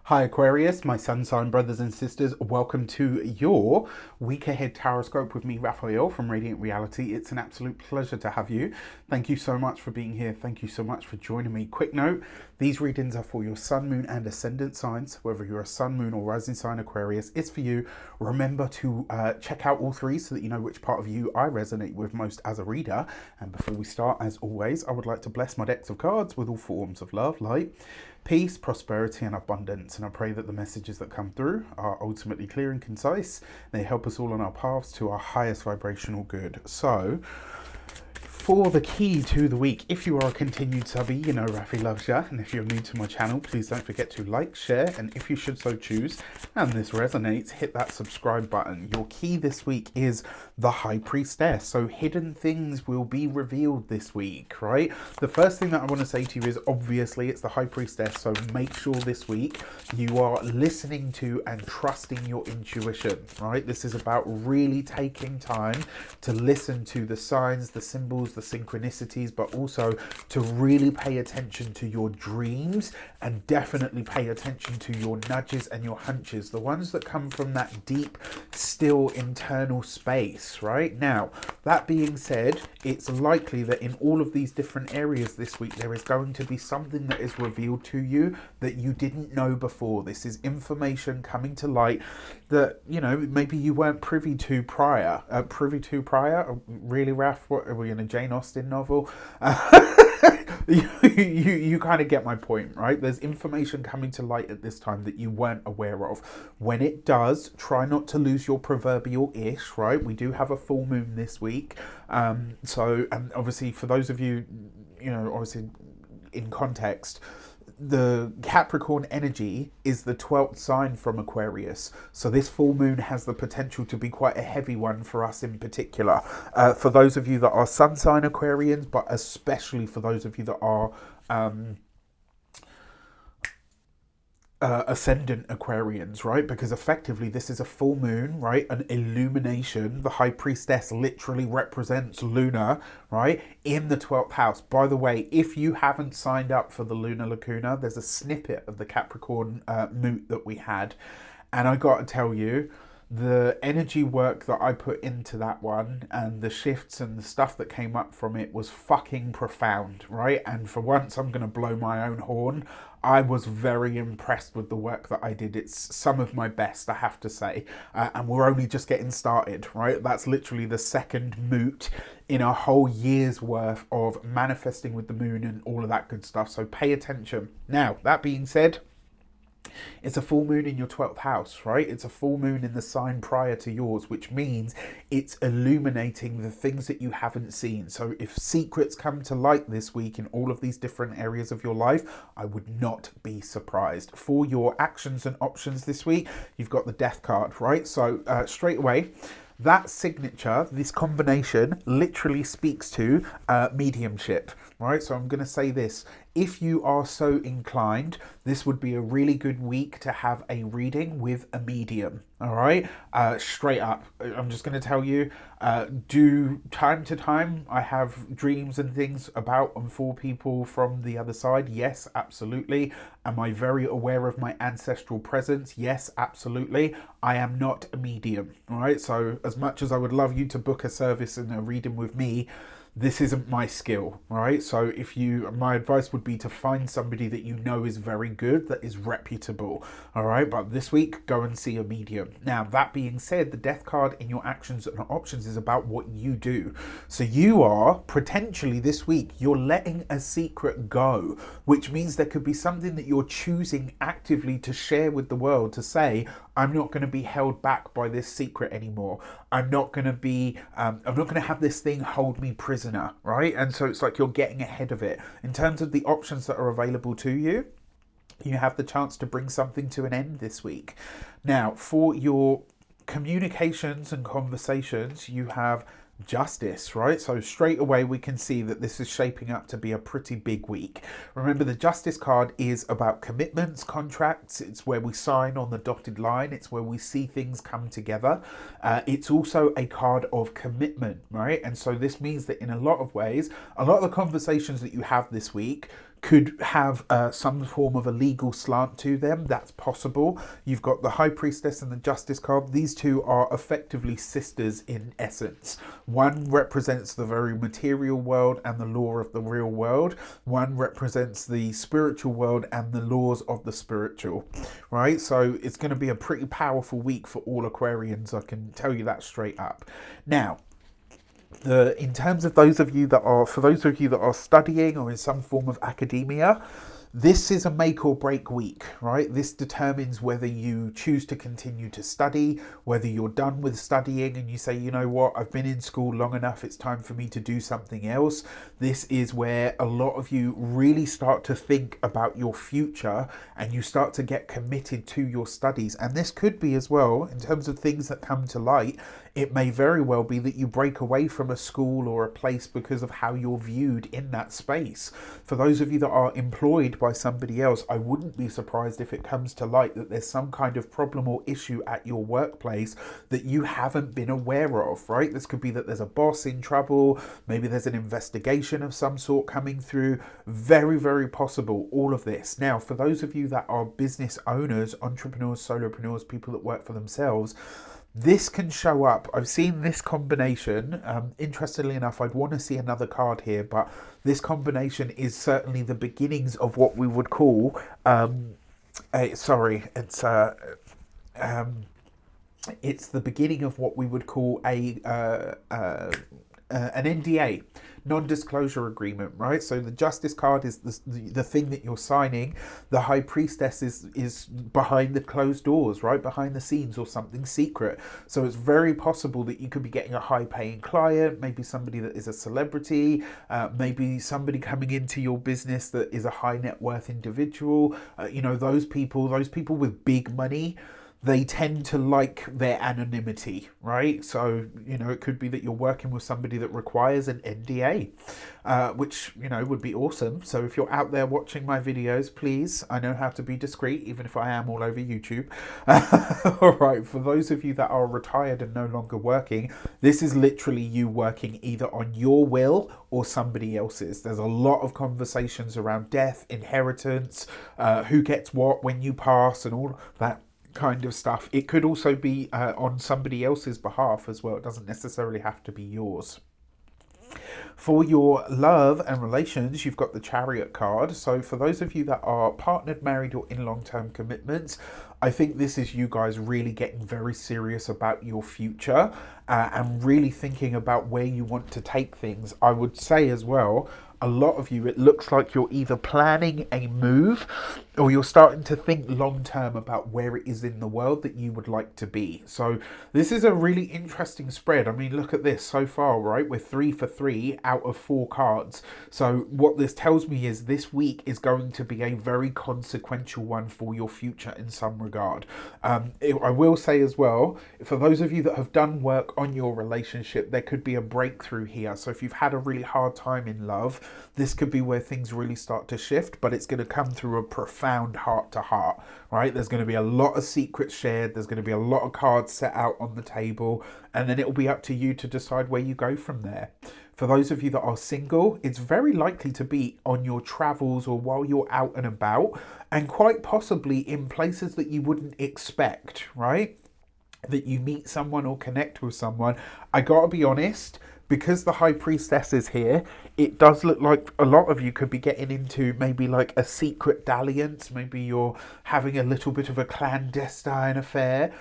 Hi Aquarius, my sun sign brothers and sisters, welcome to your week ahead taroscope with me, Raphael from Radiant Reality. It's an absolute pleasure to have you. Thank you so much for being here. Thank you so much for joining me. Quick note, these readings are for your sun, moon and ascendant signs. Whether you're a sun, moon or rising sign Aquarius, it's for you. Remember to check out all three so that you know which part of you I resonate with most as a reader. And before we start, as always, I would like to bless my decks of cards with all forms of love, light, peace, prosperity and abundance, and I pray that the messages that come through are ultimately clear and concise. They help us all on our paths to our highest vibrational good. So, for the key to the week, if you are a continued subby, you know Rafi loves ya, and if you're new to my channel, please don't forget to like, share, and if you should so choose, and this resonates, hit that subscribe button. Your key this week is the High Priestess, so hidden things will be revealed this week, right? The first thing that I want to say to you is, obviously, it's the High Priestess, so make sure this week you are listening to and trusting your intuition, right? This is about really taking time to listen to the signs, the symbols, the synchronicities, but also to really pay attention to your dreams and definitely pay attention to your nudges and your hunches, the ones that come from that deep, still internal space, right? Now, that being said, it's likely that in all of these different areas this week, there is going to be something that is revealed to you that you didn't know before. This is information coming to light that, you know, maybe you weren't privy to prior. Really, Raph? What are we in a Jane Austen novel? You kind of get my point, right? There's information coming to light at this time that you weren't aware of. When it does, try not to lose your proverbial ish, right? We do have a full moon this week. And obviously for those of you, you know, obviously in context, the Capricorn energy is the 12th sign from Aquarius. So this full moon has the potential to be quite a heavy one for us in particular. For those of you that are sun sign Aquarians, but especially for those of you that are ascendant Aquarians, right? Because effectively this is a full moon, right? An illumination. The High Priestess literally represents LUNAR, right? In the 12th house. By the way, if you haven't signed up for the lunar lacuna, there's a snippet of the Capricorn moot that we had. And I got to tell you, the energy work that I put into that one and the shifts and the stuff that came up from it was fucking profound, right? And for once, I'm going to blow my own horn. I was very impressed with the work that I did. It's some of my best, I have to say. And we're only just getting started, right? That's literally the second moot in a whole year's worth of manifesting with the moon and all of that good stuff. So pay attention. Now, that being said, it's a full moon in your 12th house, right? It's a full moon in the sign prior to yours, which means it's illuminating the things that you haven't seen. So if secrets come to light this week in all of these different areas of your life, I would not be surprised. For your actions and options this week, you've got the Death card, right? So straight away, that signature, this combination, literally speaks to mediumship, right? So I'm going to say this. If you are so inclined, this would be a really good week to have a reading with a medium, all right? Straight up, I'm just going to tell you, do time to time, I have dreams and things about and for people from the other side. Yes, absolutely. Am I very aware of my ancestral presence? Yes, absolutely. I am not a medium, all right? So as much as I would love you to book a service and a reading with me, this isn't my skill, all right? So my advice would be to find somebody that you know is very good, that is reputable, all right? But this week, go and see a medium. Now, that being said, the Death card in your actions and options is about what you do. So you are, potentially this week, you're letting a secret go, which means there could be something that you're choosing actively to share with the world, to say, I'm not going to be held back by this secret anymore. I'm not going to have this thing hold me prisoner, right? And so it's like you're getting ahead of it. In terms of the options that are available to you, you have the chance to bring something to an end this week. Now, for your communications and conversations, you have Justice, right? So straight away we can see that this is shaping up to be a pretty big week. Remember, the Justice card is about commitments, contracts. It's where we sign on the dotted line. It's where we see things come together. It's also a card of commitment, right? And so this means that in a lot of ways, a lot of the conversations that you have this week, could have some form of a legal slant to them. That's possible. You've got the High Priestess and the Justice card. These two are effectively sisters in essence. One represents the very material world and the law of the real world. One represents the spiritual world and the laws of the spiritual, right? So it's going to be a pretty powerful week for all Aquarians. I can tell you that straight up. Now, in terms of those of you that are studying or in some form of academia, this is a make or break week, right? This determines whether you choose to continue to study, whether you're done with studying and you say, you know what, I've been in school long enough, it's time for me to do something else. This is where a lot of you really start to think about your future and you start to get committed to your studies. And this could be as well, in terms of things that come to light, it may very well be that you break away from a school or a place because of how you're viewed in that space. For those of you that are employed by somebody else, I wouldn't be surprised if it comes to light that there's some kind of problem or issue at your workplace that you haven't been aware of, right? This could be that there's a boss in trouble, maybe there's an investigation of some sort coming through. Very, very possible, all of this. Now, for those of you that are business owners, entrepreneurs, solopreneurs, people that work for themselves, this can show up. I've seen this combination. Interestingly enough, I'd want to see another card here, but this combination is certainly the beginnings of what we would call it's the beginning of what we would call an NDA, non-disclosure agreement, right? So the Justice card is the thing that you're signing. The High Priestess is behind the closed doors, right? Behind the scenes or something secret. So it's very possible that you could be getting a high-paying client, maybe somebody that is a celebrity, maybe somebody coming into your business that is a high net worth individual. Those people with big money, they tend to like their anonymity, right? So, it could be that you're working with somebody that requires an NDA, which, would be awesome. So if you're out there watching my videos, please, I know how to be discreet, even if I am all over YouTube. All right, for those of you that are retired and no longer working, this is literally you working either on your will or somebody else's. There's a lot of conversations around death, inheritance, who gets what when you pass and all that kind of stuff. It could also be on somebody else's behalf as well. It doesn't necessarily have to be yours. For your love and relations, you've got the Chariot card. So for those of you that are partnered, married, or in long-term commitments, I think this is you guys really getting very serious about your future and really thinking about where you want to take things. I would say as well, a lot of you, it looks like you're either planning a move or you're starting to think long term about where it is in the world that you would like to be. So this is a really interesting spread. I mean, look at this so far, right? We're 3 for 3 out of 4 cards. So what this tells me is this week is going to be a very consequential one for your future in some regard. I will say as well, for those of you that have done work on your relationship, there could be a breakthrough here. So if you've had a really hard time in love, this could be where things really start to shift, but it's going to come through a profound heart to heart, right? There's going to be a lot of secrets shared. There's going to be a lot of cards set out on the table, and then it'll be up to you to decide where you go from there. For those of you that are single, it's very likely to be on your travels or while you're out and about, and quite possibly in places that you wouldn't expect, right? That you meet someone or connect with someone. I gotta be honest, because the High Priestess is here, it does look like a lot of you could be getting into maybe like a secret dalliance. Maybe you're having a little bit of a clandestine affair.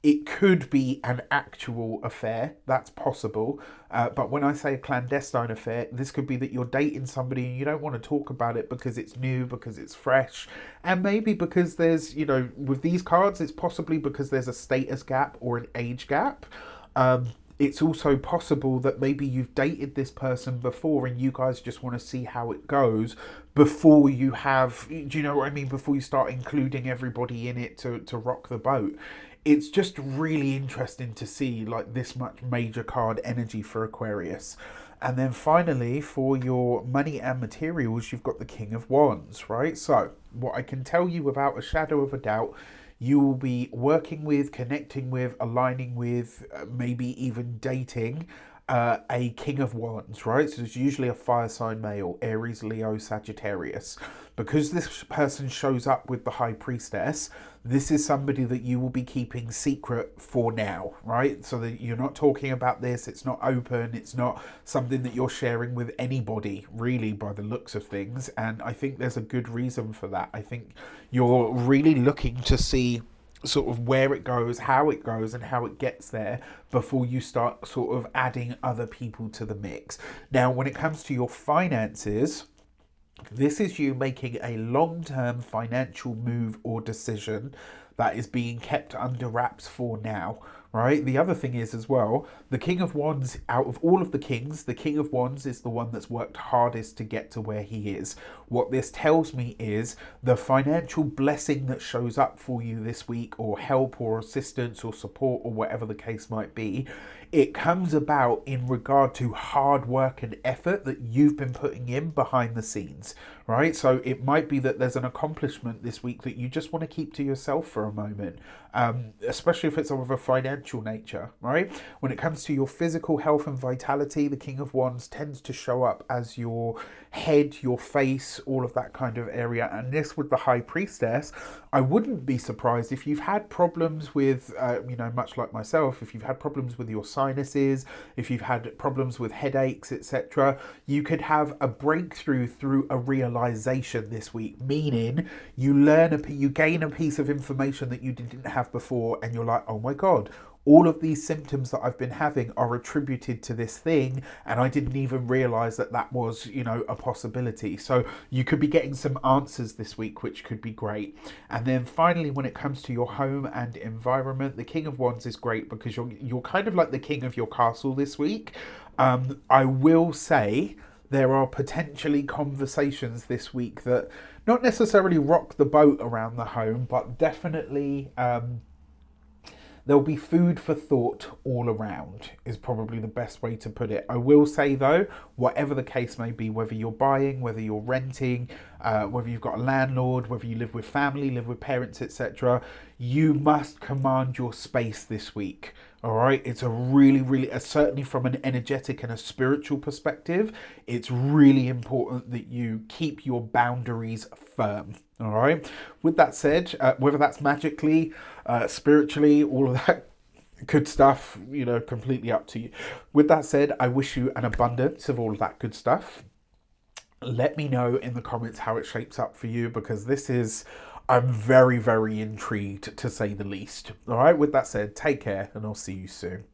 It could be an actual affair, that's possible. But when I say a clandestine affair, this could be that you're dating somebody and you don't want to talk about it because it's new, because it's fresh. And maybe because there's, with these cards, it's possibly because there's a status gap or an age gap. It's also possible that maybe you've dated this person before and you guys just want to see how it goes before you have, do you know what I mean? Before you start including everybody in it to rock the boat. It's just really interesting to see like this much major card energy for Aquarius. And then finally, for your money and materials, you've got the King of Wands, right? So what I can tell you without a shadow of a doubt, you will be working with, connecting with, aligning with, maybe even dating a King of Wands, right? So it's usually a fire sign male, Aries, Leo, Sagittarius. Because this person shows up with the High Priestess, this is somebody that you will be keeping secret for now, right? So that you're not talking about this, it's not open, it's not something that you're sharing with anybody, really, by the looks of things. And I think there's a good reason for that. I think you're really looking to see sort of where it goes, and how it gets there before you start sort of adding other people to the mix. Now, when it comes to your finances, this is you making a long-term financial move or decision that is being kept under wraps for now, right? The other thing is as well, the King of Wands, out of all of the kings, the King of Wands is the one that's worked hardest to get to where he is. What this tells me is the financial blessing that shows up for you this week, or help or assistance or support or whatever the case might be, it comes about in regard to hard work and effort that you've been putting in behind the scenes, right? So it might be that there's an accomplishment this week that you just want to keep to yourself for a moment, especially if it's of a financial nature, right? When it comes to your physical health and vitality, the King of Wands tends to show up as your head, your face, all of that kind of area. And this with the High Priestess, I wouldn't be surprised if you've had problems with, much like myself, if you've had problems with your sinuses, if you've had problems with headaches, etc. You could have a breakthrough through a realization this week, meaning you gain a piece of information that you didn't have before, and you're like, oh my God, all of these symptoms that I've been having are attributed to this thing, and I didn't even realize that that was, a possibility. So you could be getting some answers this week, which could be great. And then finally, when it comes to your home and environment, the King of Wands is great because you're kind of like the king of your castle this week. I will say there are potentially conversations this week that not necessarily rock the boat around the home, but definitely there'll be food for thought all around, is probably the best way to put it. I will say though, whatever the case may be, whether you're buying, whether you're renting, whether you've got a landlord, whether you live with family, live with parents, etc., you must command your space this week. All right, it's a really, certainly from an energetic and a spiritual perspective, it's really important that you keep your boundaries firm. All right. With that said, whether that's magically, spiritually, all of that good stuff, completely up to you. With that said, I wish you an abundance of all of that good stuff. Let me know in the comments how it shapes up for you, because I'm very, very intrigued, to say the least. All right. With that said, take care, and I'll see you soon.